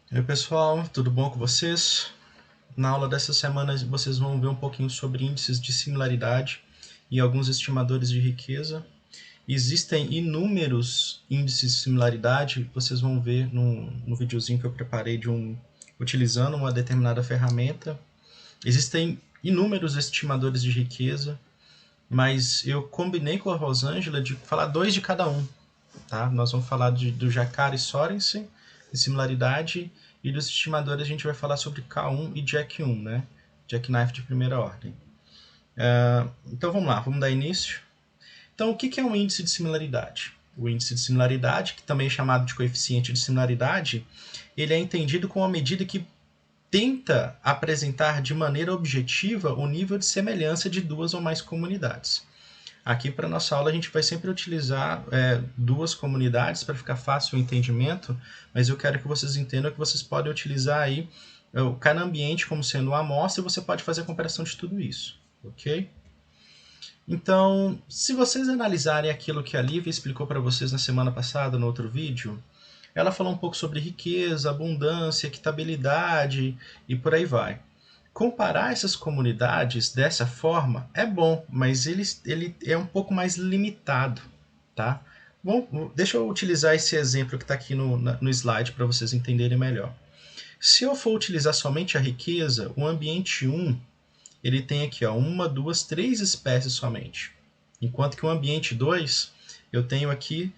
E aí, pessoal, tudo bom com vocês? Na aula dessa semana vocês vão ver um pouquinho sobre índices de similaridade e alguns estimadores de riqueza. Existem inúmeros índices de similaridade, vocês vão ver no videozinho que eu preparei utilizando uma determinada ferramenta. Existem inúmeros estimadores de riqueza, mas eu combinei com a Rosângela de falar dois de cada um. Tá? Nós vamos falar do Jacquard e Sorensen, de similaridade, e dos estimadores a gente vai falar sobre K1 e Jack1, né? Jackknife de primeira ordem. Então vamos lá, vamos dar início. Então o que é um índice de similaridade? O índice de similaridade, que também é chamado de coeficiente de similaridade, ele é entendido como uma medida que tenta apresentar de maneira objetiva o nível de semelhança de duas ou mais comunidades. Aqui para nossa aula a gente vai sempre utilizar duas comunidades para ficar fácil o entendimento, mas eu quero que vocês entendam que vocês podem utilizar aí cada ambiente como sendo uma amostra e você pode fazer a comparação de tudo isso, ok? Então, se vocês analisarem aquilo que a Lívia explicou para vocês na semana passada, no outro vídeo, ela falou um pouco sobre riqueza, abundância, equitabilidade e por aí vai. Comparar essas comunidades dessa forma é bom, mas ele é um pouco mais limitado, tá? Bom, deixa eu utilizar esse exemplo que está aqui no slide para vocês entenderem melhor. Se eu for utilizar somente a riqueza, o ambiente 1 ele tem aqui ó, uma, duas, três espécies somente. Enquanto que o ambiente 2 eu tenho aqui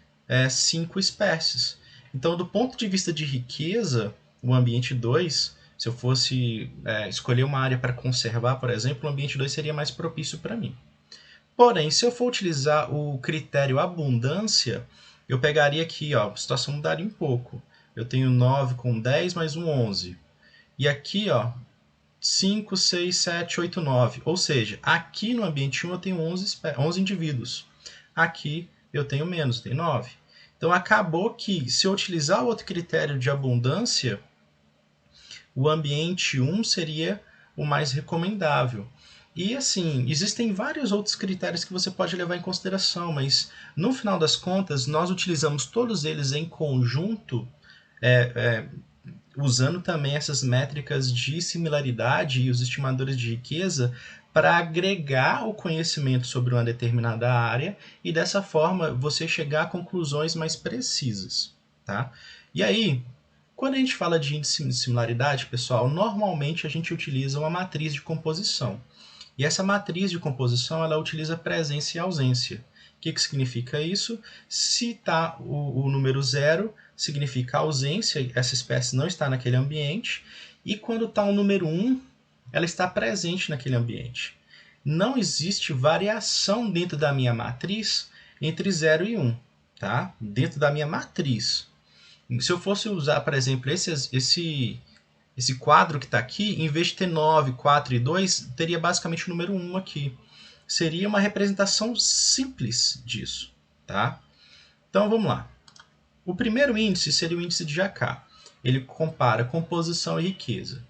5 espécies. Então, do ponto de vista de riqueza, o ambiente 2, se eu fosse escolher uma área para conservar, por exemplo, o ambiente 2 seria mais propício para mim. Porém, se eu for utilizar o critério abundância, eu pegaria aqui, ó, a situação mudaria um pouco. Eu tenho 9 com 10 mais um 11. E aqui, ó, 5, 6, 7, 8, 9. Ou seja, aqui no ambiente 1 eu tenho 11 indivíduos. Aqui eu tenho menos, tenho 9. Então acabou que, se eu utilizar o outro critério de abundância, o ambiente 1 seria o mais recomendável. E assim, existem vários outros critérios que você pode levar em consideração, mas no final das contas, nós utilizamos todos eles em conjunto, usando também essas métricas de similaridade e os estimadores de riqueza para agregar o conhecimento sobre uma determinada área e dessa forma você chegar a conclusões mais precisas, tá? E aí, quando a gente fala de índice de similaridade, pessoal, normalmente a gente utiliza uma matriz de composição. E essa matriz de composição ela utiliza presença e ausência. O que significa isso? Se está o número 0, significa ausência, essa espécie não está naquele ambiente. E quando está o número 1, ela está presente naquele ambiente. Não existe variação dentro da minha matriz entre 0 e 1. Tá? Dentro da minha matriz. Se eu fosse usar, por exemplo, esse quadro que está aqui, em vez de ter 9, 4 e 2, teria basicamente o número 1 aqui. Seria uma representação simples disso. Tá? Então vamos lá. O primeiro índice seria o índice de Jacquard. Ele compara composição e riqueza.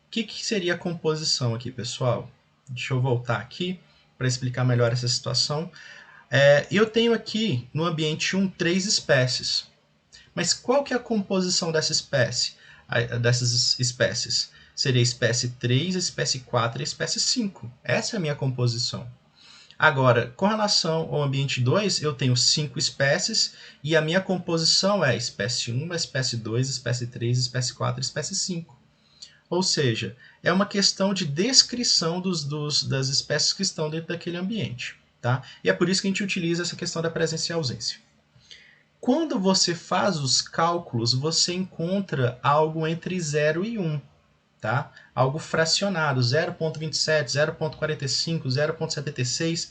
O que seria a composição aqui, pessoal? Deixa eu voltar aqui para explicar melhor essa situação. Eu tenho aqui no ambiente 1 3 espécies. Mas qual que é a composição dessas espécies? Seria a espécie 3, a espécie 4 e a espécie 5. Essa é a minha composição. Agora, com relação ao ambiente 2, eu tenho 5 espécies e a minha composição é espécie 1, espécie 2, espécie 3, espécie 4 e espécie 5. Ou seja, é uma questão de descrição das espécies que estão dentro daquele ambiente. Tá? E é por isso que a gente utiliza essa questão da presença e ausência. Quando você faz os cálculos, você encontra algo entre 0 e 1. Tá? Algo fracionado, 0,27, 0,45, 0,76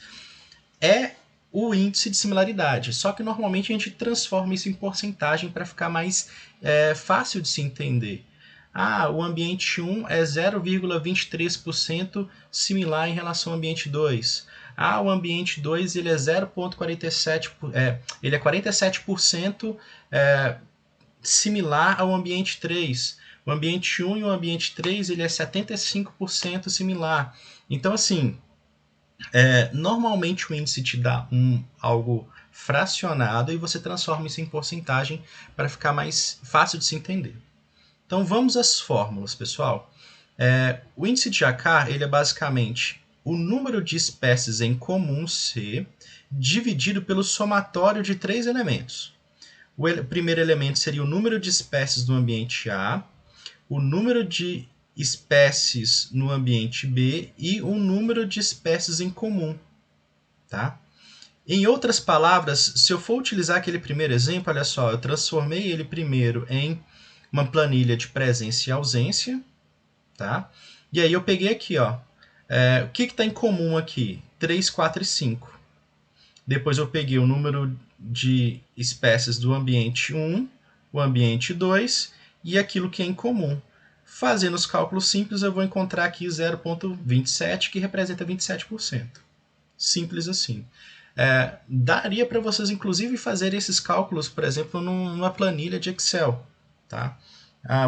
é o índice de similaridade. Só que normalmente a gente transforma isso em porcentagem para ficar mais fácil de se entender. O ambiente 1 é 0,23% similar em relação ao ambiente 2. O ambiente 2 ele é 0,47%, ele é 47% similar ao ambiente 3. O ambiente 1 e o ambiente 3 ele é 75% similar. Então, assim, normalmente o índice te dá algo fracionado e você transforma isso em porcentagem para ficar mais fácil de se entender. Então vamos às fórmulas, pessoal. O índice de Jacquard ele é basicamente o número de espécies em comum C dividido pelo somatório de 3 elementos. O primeiro elemento seria o número de espécies no ambiente A, o número de espécies no ambiente B e o número de espécies em comum. Tá? Em outras palavras, se eu for utilizar aquele primeiro exemplo, olha só, eu transformei ele primeiro em uma planilha de presença e ausência. Tá? E aí eu peguei aqui, ó, o que está em comum aqui? 3, 4 e 5. Depois eu peguei o número de espécies do ambiente 1, o ambiente 2 e aquilo que é em comum. Fazendo os cálculos simples, eu vou encontrar aqui 0,27, que representa 27%. Simples assim. Daria para vocês, inclusive, fazer esses cálculos, por exemplo, numa planilha de Excel. Tá?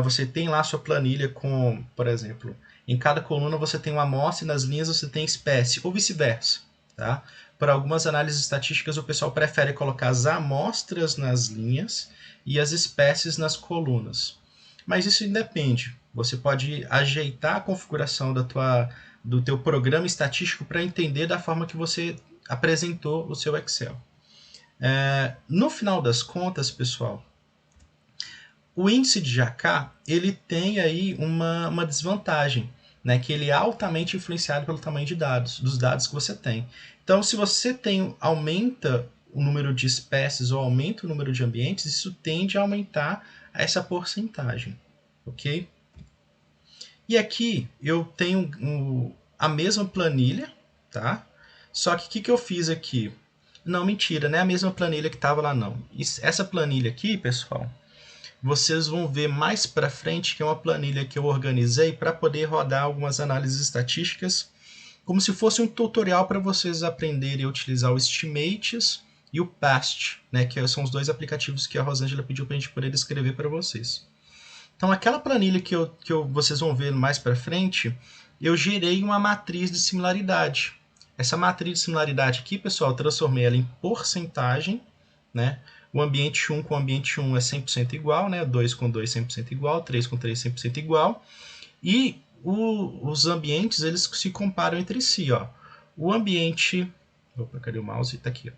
Você tem lá a sua planilha com, por exemplo, em cada coluna você tem uma amostra e nas linhas você tem espécie, ou vice-versa. Tá? Para algumas análises estatísticas, o pessoal prefere colocar as amostras nas linhas e as espécies nas colunas. Mas isso independe. Você pode ajeitar a configuração do teu programa estatístico para entender da forma que você apresentou o seu Excel. No final das contas, pessoal, o índice de Jacquard ele tem aí uma desvantagem, né, que ele é altamente influenciado pelo tamanho de dados, dos dados que você tem. Então, se você aumenta o número de espécies ou aumenta o número de ambientes, isso tende a aumentar essa porcentagem, ok? E aqui eu tenho a mesma planilha, tá? Só que o que eu fiz aqui? Não, mentira, não é a mesma planilha que estava lá não. Essa planilha aqui, pessoal, vocês vão ver mais para frente que é uma planilha que eu organizei para poder rodar algumas análises estatísticas, como se fosse um tutorial para vocês aprenderem a utilizar o Estimates e o Past, né, que são os dois aplicativos que a Rosângela pediu para a gente poder descrever para vocês. Então, aquela planilha que vocês vão ver mais para frente, eu gerei uma matriz de similaridade. Essa matriz de similaridade aqui, pessoal, eu transformei ela em porcentagem, né? O ambiente 1 com o ambiente 1 é 100% igual, né? 2 com 2 100% igual, 3 com 3 100% igual. E os ambientes, eles se comparam entre si, ó. O ambiente... Opa, cadê o mouse? Tá aqui, ó.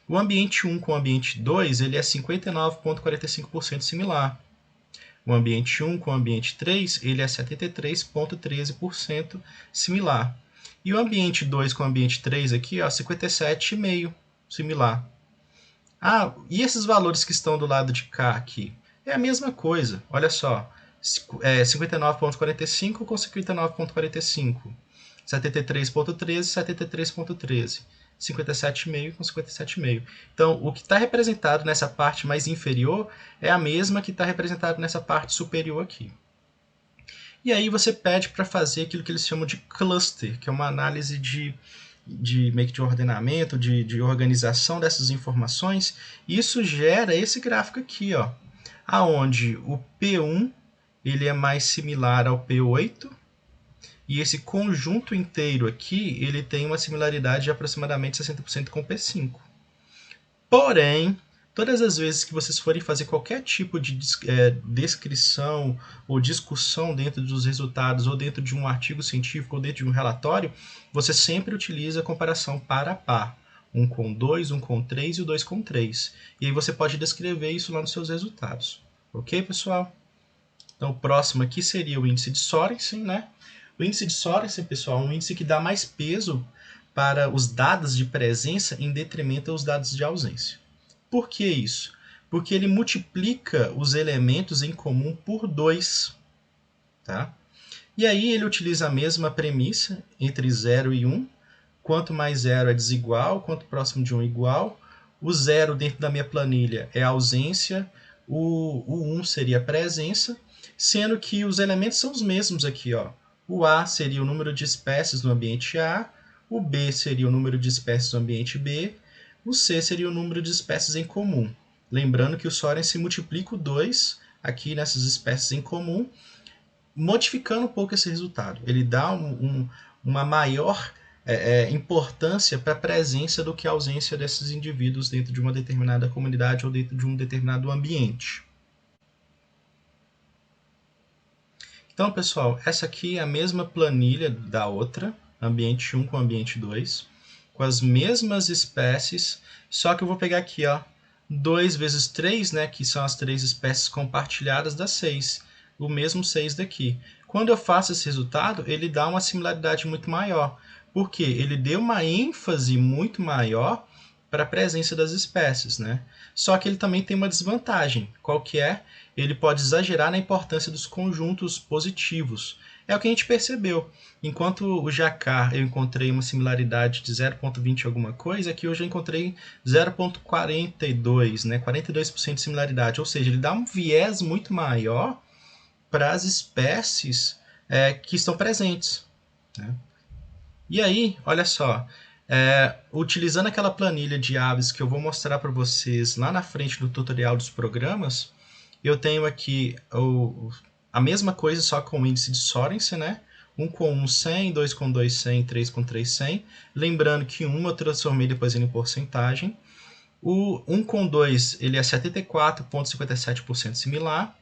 O ambiente 1 com o ambiente 2, ele é 59,45% similar. O ambiente 1 com o ambiente 3, ele é 73,13% similar. E o ambiente 2 com o ambiente 3 aqui, ó, 57,5% similar. E esses valores que estão do lado de cá aqui? É a mesma coisa, olha só. 59,45 com 59,45. 73,13, 73,13. 57,5 com 57,5. Então, o que está representado nessa parte mais inferior é a mesma que está representado nessa parte superior aqui. E aí você pede para fazer aquilo que eles chamam de cluster, que é uma análise meio que de ordenamento, de organização dessas informações. E isso gera esse gráfico aqui, ó, aonde o P1 ele é mais similar ao P8, e esse conjunto inteiro aqui, ele tem uma similaridade de aproximadamente 60% com o P5. Porém, todas as vezes que vocês forem fazer qualquer tipo de descrição ou discussão dentro dos resultados, ou dentro de um artigo científico, ou dentro de um relatório, você sempre utiliza a comparação par a par. 1 com 2, 1 com 3 e o 2 com 3. E aí você pode descrever isso lá nos seus resultados. Ok, pessoal? Então, o próximo aqui seria o índice de Sorensen, né? O índice de Sorensen, pessoal, é um índice que dá mais peso para os dados de presença em detrimento aos dados de ausência. Por que isso? Porque ele multiplica os elementos em comum por 2. Tá? E aí ele utiliza a mesma premissa entre 0 e 1. Quanto mais 0 é desigual, quanto próximo de 1 igual. O 0 dentro da minha planilha é a ausência, o 1 seria a presença, sendo que os elementos são os mesmos aqui, ó. O A seria o número de espécies no ambiente A, o B seria o número de espécies no ambiente B, o C seria o número de espécies em comum. Lembrando que o Sorensen multiplica o 2 aqui nessas espécies em comum, modificando um pouco esse resultado. Ele dá uma maior importância para a presença do que a ausência desses indivíduos dentro de uma determinada comunidade ou dentro de um determinado ambiente. Então, pessoal, essa aqui é a mesma planilha da outra, ambiente 1 com ambiente 2, com as mesmas espécies, só que eu vou pegar aqui, ó, 2 vezes 3, né, que são as 3 espécies compartilhadas, dá 6, o mesmo 6 daqui. Quando eu faço esse resultado, ele dá uma similaridade muito maior, porque ele deu uma ênfase muito maior para a presença das espécies, né? Só que ele também tem uma desvantagem. Qual que é? Ele pode exagerar na importância dos conjuntos positivos. É o que a gente percebeu. Enquanto o Jacar eu encontrei uma similaridade de 0,20 alguma coisa, aqui eu já encontrei 0,42, né? 42% de similaridade. Ou seja, ele dá um viés muito maior para as espécies que estão presentes, né? E aí, olha só, utilizando aquela planilha de aves que eu vou mostrar para vocês lá na frente do tutorial dos programas, eu tenho aqui a mesma coisa, só com o índice de Sorensen, né? 1 com 1, 100, 2 com 2, 100, 3 com 3, 100. Lembrando que 1 eu transformei depois em porcentagem. O 1 com 2 ele é 74,57% similar.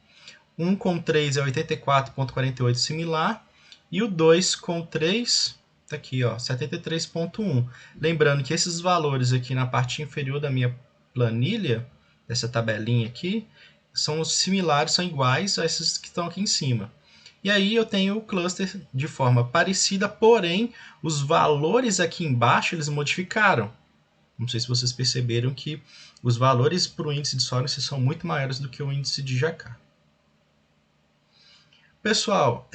1 com 3 é 84,48% similar. E o 2 com 3... tá aqui, ó, 73,1. Lembrando que esses valores aqui na parte inferior da minha planilha, dessa tabelinha aqui, são similares, são iguais a esses que estão aqui em cima. E aí eu tenho o cluster de forma parecida, porém os valores aqui embaixo eles modificaram. Não sei se vocês perceberam que os valores para o índice de Sorensen são muito maiores do que o índice de Jacar. Pessoal,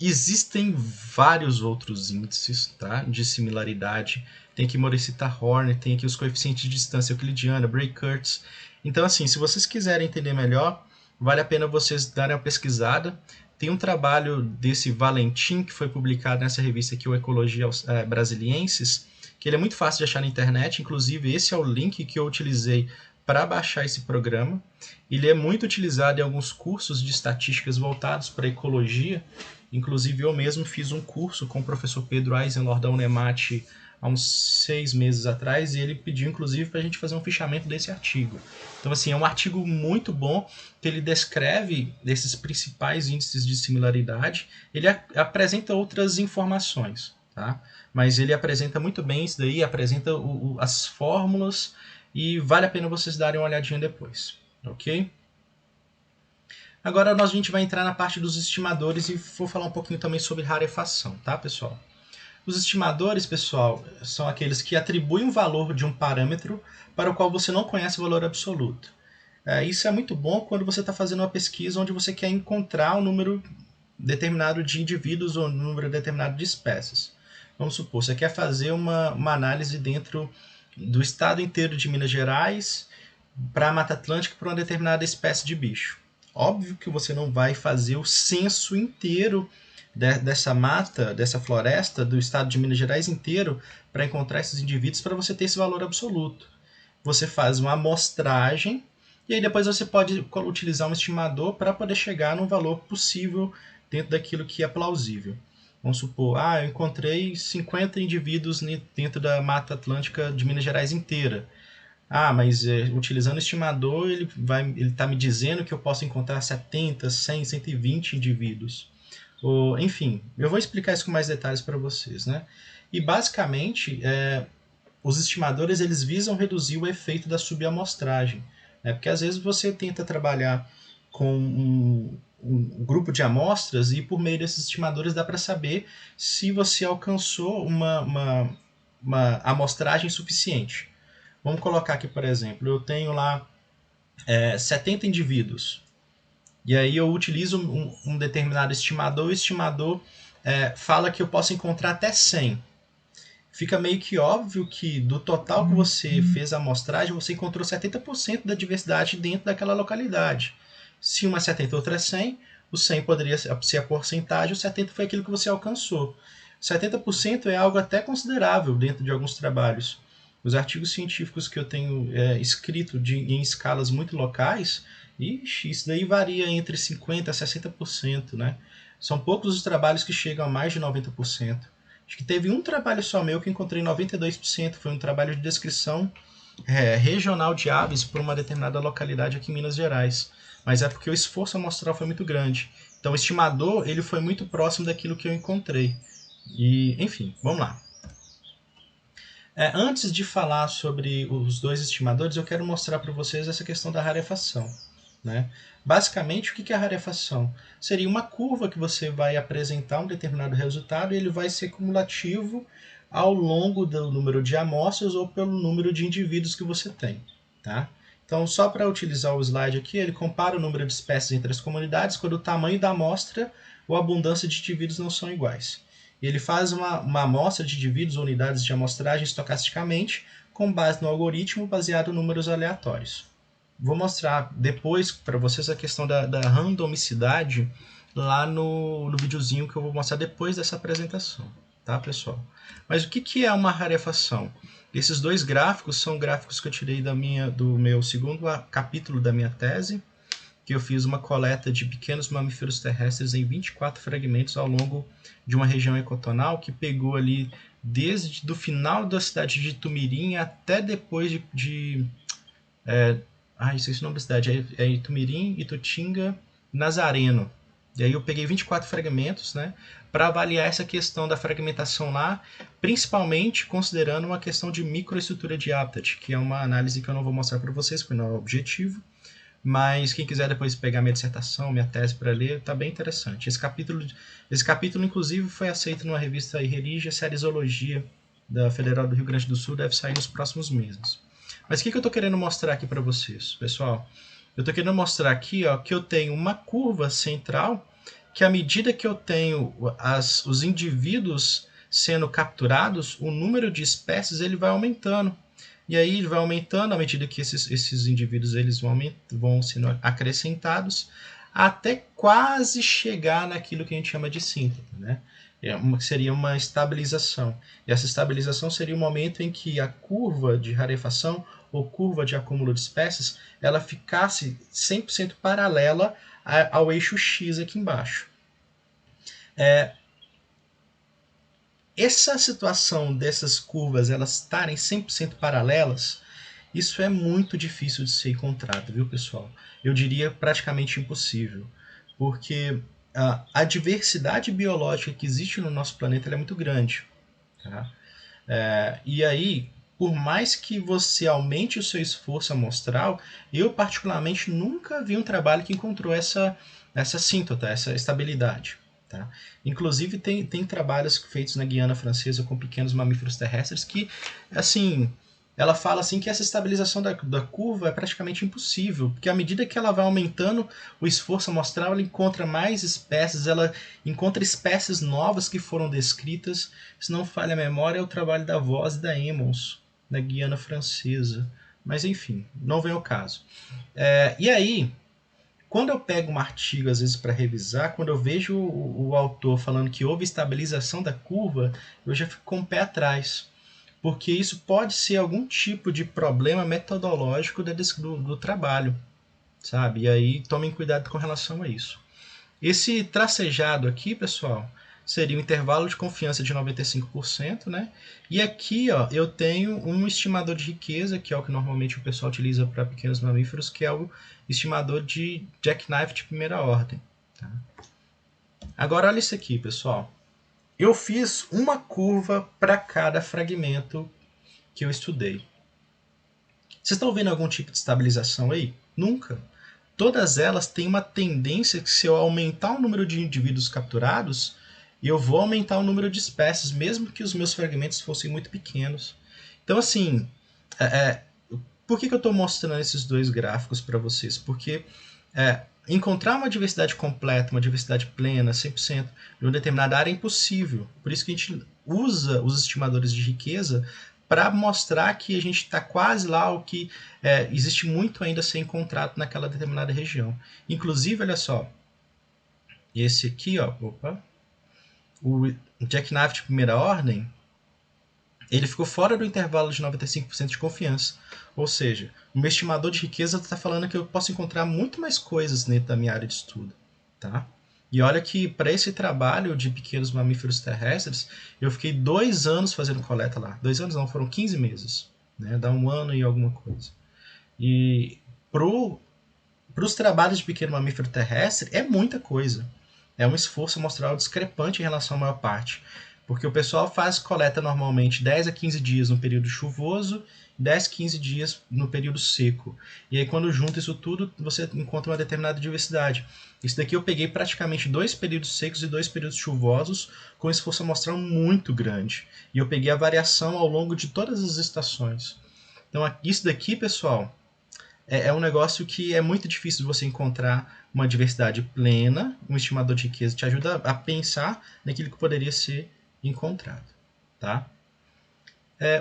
existem vários outros índices, tá, de similaridade. Tem aqui Morishita-Horner, tem aqui os coeficientes de distância euclidiana, Bray-Curtis. Então, assim, se vocês quiserem entender melhor, vale a pena vocês darem uma pesquisada. Tem um trabalho desse Valentim, que foi publicado nessa revista aqui, o Ecologia Brasiliensis, que ele é muito fácil de achar na internet. Inclusive, esse é o link que eu utilizei para baixar esse programa. Ele é muito utilizado em alguns cursos de estatísticas voltados para ecologia. Inclusive, eu mesmo fiz um curso com o professor Pedro Eisenlor da Unemate há uns 6 meses atrás, e ele pediu, inclusive, para a gente fazer um fichamento desse artigo. Então, assim, é um artigo muito bom, que ele descreve esses principais índices de similaridade. Ele apresenta outras informações, tá? Mas ele apresenta muito bem isso daí, apresenta as fórmulas, e vale a pena vocês darem uma olhadinha depois, ok? Agora a gente vai entrar na parte dos estimadores e vou falar um pouquinho também sobre rarefação, tá, pessoal? Os estimadores, pessoal, são aqueles que atribuem um valor de um parâmetro para o qual você não conhece o valor absoluto. Isso é muito bom quando você está fazendo uma pesquisa onde você quer encontrar um número determinado de indivíduos ou um número determinado de espécies. Vamos supor, você quer fazer uma análise dentro do estado inteiro de Minas Gerais para a Mata Atlântica para uma determinada espécie de bicho. Óbvio que você não vai fazer o censo inteiro dessa mata, dessa floresta, do estado de Minas Gerais inteiro, para encontrar esses indivíduos para você ter esse valor absoluto. Você faz uma amostragem e aí depois você pode utilizar um estimador para poder chegar num valor possível dentro daquilo que é plausível. Vamos supor, eu encontrei 50 indivíduos dentro da Mata Atlântica de Minas Gerais inteira. Mas utilizando o estimador, ele está me dizendo que eu posso encontrar 70, 100, 120 indivíduos. Enfim, eu vou explicar isso com mais detalhes para vocês, né? E basicamente, os estimadores eles visam reduzir o efeito da subamostragem, né? Porque às vezes você tenta trabalhar com um grupo de amostras e por meio desses estimadores dá para saber se você alcançou uma amostragem suficiente. Vamos colocar aqui, por exemplo, eu tenho lá 70 indivíduos. E aí eu utilizo um determinado estimador, o estimador fala que eu posso encontrar até 100. Fica meio que óbvio que do total que você fez a amostragem, você encontrou 70% da diversidade dentro daquela localidade. Se uma é 70 e outra é 100, o 100 poderia ser a porcentagem, o 70 foi aquilo que você alcançou. 70% é algo até considerável dentro de alguns trabalhos. Os artigos científicos que eu tenho escrito em escalas muito locais, isso daí varia entre 50% a 60%, né? São poucos os trabalhos que chegam a mais de 90%. Acho que teve um trabalho só meu que encontrei 92%, foi um trabalho de descrição regional de aves por uma determinada localidade aqui em Minas Gerais. Mas é porque o esforço amostral foi muito grande. Então o estimador ele foi muito próximo daquilo que eu encontrei. E, enfim, vamos lá. Antes de falar sobre os dois estimadores, eu quero mostrar para vocês essa questão da rarefação. Né? Basicamente, o que é a rarefação? Seria uma curva que você vai apresentar um determinado resultado e ele vai ser cumulativo ao longo do número de amostras ou pelo número de indivíduos que você tem. Tá? Então, só para utilizar o slide aqui, ele compara o número de espécies entre as comunidades quando o tamanho da amostra ou a abundância de indivíduos não são iguais. Ele faz uma amostra de indivíduos ou unidades de amostragem estocasticamente com base no algoritmo baseado em números aleatórios. Vou mostrar depois para vocês a questão da randomicidade lá no videozinho que eu vou mostrar depois dessa apresentação, tá, pessoal? Mas o que é uma rarefação? Esses dois gráficos são gráficos que eu tirei do meu segundo capítulo da minha tese, que eu fiz uma coleta de pequenos mamíferos terrestres em 24 fragmentos ao longo de uma região ecotonal que pegou ali desde o final da cidade de Itumirim até depois esqueci o nome da cidade, é Itumirim, Itutinga, Nazareno. E aí eu peguei 24 fragmentos, né, para avaliar essa questão da fragmentação lá, principalmente considerando uma questão de microestrutura de habitat, que é uma análise que eu não vou mostrar para vocês, porque não é o objetivo, mas quem quiser depois pegar minha dissertação, minha tese para ler, está bem interessante. Esse capítulo, inclusive, foi aceito numa revista Irreligia, série Zoologia, da Federal do Rio Grande do Sul, deve sair nos próximos meses. Mas o que eu estou querendo mostrar aqui para vocês, pessoal? Eu estou querendo mostrar aqui que eu tenho uma curva central, que à medida que eu tenho os indivíduos sendo capturados, o número de espécies ele vai aumentando. E aí ele vai aumentando à medida que esses indivíduos eles vão sendo acrescentados, até quase chegar naquilo que a gente chama de síntese, né? Seria uma estabilização. E essa estabilização seria o momento em que a curva de rarefação ou curva de acúmulo de espécies ela ficasse 100% paralela ao eixo X aqui embaixo. Essa situação dessas curvas elas estarem 100% paralelas, isso é muito difícil de ser encontrado, viu, pessoal? Eu diria praticamente impossível, porque a diversidade biológica que existe no nosso planeta é muito grande. Tá? E aí, por mais que você aumente o seu esforço amostral, eu particularmente nunca vi um trabalho que encontrou essa síntota, essa estabilidade. Tá? Inclusive, tem trabalhos feitos na Guiana Francesa com pequenos mamíferos terrestres que, assim, ela fala assim que essa estabilização da curva é praticamente impossível, porque à medida que ela vai aumentando o esforço amostral, ela encontra mais espécies, ela encontra espécies novas que foram descritas. Se não falha a memória, é o trabalho da Voss e da Emmons, na Guiana Francesa. Mas enfim, não vem ao caso. E aí, quando eu pego um artigo, às vezes, para revisar, quando eu vejo o autor falando que houve estabilização da curva, eu já fico com o pé atrás. Porque isso pode ser algum tipo de problema metodológico do trabalho, sabe? E aí tomem cuidado com relação a isso. Esse tracejado aqui, pessoal, seria um intervalo de confiança de 95%, né? E aqui, eu tenho um estimador de riqueza, que é o que normalmente o pessoal utiliza para pequenos mamíferos, que é o estimador de jackknife de primeira ordem. Tá? Agora, olha isso aqui, pessoal. Eu fiz uma curva para cada fragmento que eu estudei. Vocês estão vendo algum tipo de estabilização aí? Nunca. Todas elas têm uma tendência que se eu aumentar o número de indivíduos capturados, eu vou aumentar o número de espécies, mesmo que os meus fragmentos fossem muito pequenos. Então, assim, por que eu estou mostrando esses dois gráficos para vocês? Porque encontrar uma diversidade completa, uma diversidade plena, 100% de uma determinada área é impossível. Por isso que a gente usa os estimadores de riqueza para mostrar que a gente está quase lá, o que existe muito ainda a ser encontrado naquela determinada região. Inclusive, olha só, esse aqui, o jackknife de primeira ordem, ele ficou fora do intervalo de 95% de confiança. Ou seja, o meu estimador de riqueza está falando que eu posso encontrar muito mais coisas dentro da minha área de estudo. Tá? E olha que para esse trabalho de pequenos mamíferos terrestres, eu fiquei 2 anos fazendo coleta lá. 2 anos não, foram 15 meses. Né? Dá 1 ano e alguma coisa. E para os trabalhos de pequeno mamífero terrestre é muita coisa. é um esforço amostral discrepante em relação à maior parte. Porque o pessoal faz coleta normalmente 10 a 15 dias no período chuvoso, 10 a 15 dias no período seco. E aí quando junta isso tudo, você encontra uma determinada diversidade. Isso daqui eu peguei praticamente 2 períodos secos e 2 períodos chuvosos, com esforço amostral muito grande. E eu peguei a variação ao longo de todas as estações. Então isso daqui, pessoal, é um negócio que é muito difícil de você encontrar uma diversidade plena. Um estimador de riqueza te ajuda a pensar naquilo que poderia ser encontrado. Tá?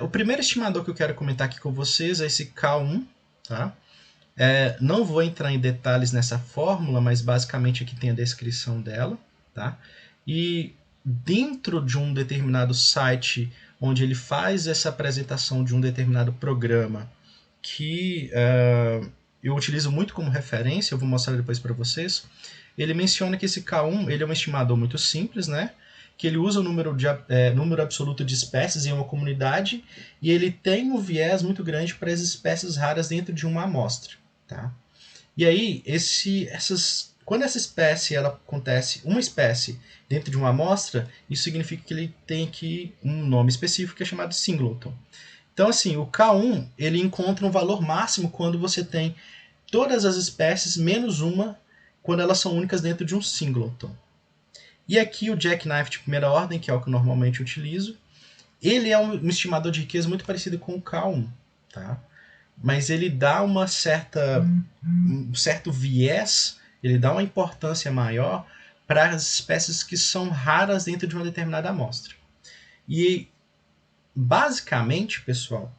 O primeiro estimador que eu quero comentar aqui com vocês é esse K1. Tá? Não vou entrar em detalhes nessa fórmula, mas basicamente aqui tem a descrição dela. Tá? E dentro de um determinado site onde ele faz essa apresentação de um determinado programa que eu utilizo muito como referência, eu vou mostrar depois para vocês, ele menciona que esse K1 ele é um estimador muito simples, né? Que ele usa o número absoluto de espécies em uma comunidade e ele tem um viés muito grande para as espécies raras dentro de uma amostra. Tá? E aí, quando essa espécie ela acontece, uma espécie dentro de uma amostra, isso significa que ele tem aqui um nome específico que é chamado singleton. Então, assim, o K1 ele encontra um valor máximo quando você tem todas as espécies menos uma quando elas são únicas dentro de um singleton. E aqui o Jackknife de primeira ordem, que é o que eu normalmente utilizo, ele é um estimador de riqueza muito parecido com o K1, tá? Mas ele dá um certo viés, ele dá uma importância maior para as espécies que são raras dentro de uma determinada amostra. E basicamente, pessoal,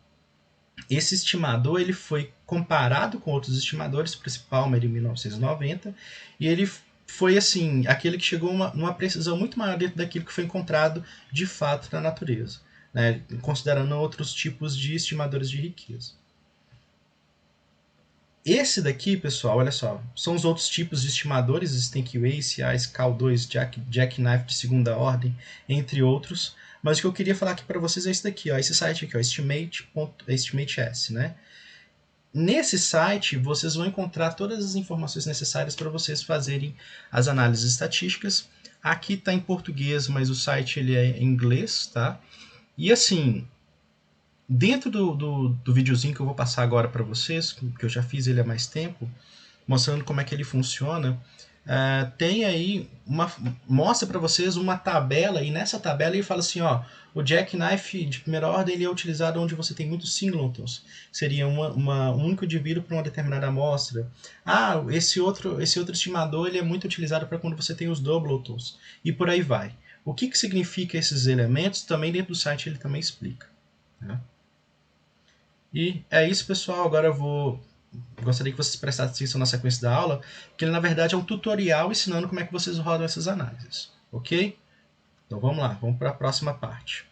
esse estimador ele foi comparado com outros estimadores, por esse Palmer em 1990, e ele foi assim aquele que chegou a uma precisão muito maior dentro daquilo que foi encontrado de fato na natureza, né, considerando outros tipos de estimadores de riqueza. Esse daqui, pessoal, olha só, são os outros tipos de estimadores, existem aqui o ACI, SCAL2, Jackknife de segunda ordem, entre outros. Mas o que eu queria falar aqui para vocês é esse daqui, ó, esse site aqui, ó, Estimate.s, né? Nesse site, vocês vão encontrar todas as informações necessárias para vocês fazerem as análises estatísticas. Aqui está em português, mas o site ele é em inglês, tá? E assim, dentro do videozinho que eu vou passar agora para vocês, que eu já fiz ele há mais tempo, mostrando como é que ele funciona, tem aí mostra para vocês uma tabela, e nessa tabela ele fala assim, ó, o Jackknife de primeira ordem ele é utilizado onde você tem muitos singletons, seria um único indivíduo para uma determinada amostra. Esse outro estimador ele é muito utilizado para quando você tem os doubletons, e por aí vai. O que significa esses elementos, também dentro do site ele também explica. Né? E é isso, pessoal. Agora eu gostaria que vocês prestassem atenção na sequência da aula, que ele na verdade é um tutorial ensinando como é que vocês rodam essas análises, ok? Então vamos lá, vamos para a próxima parte.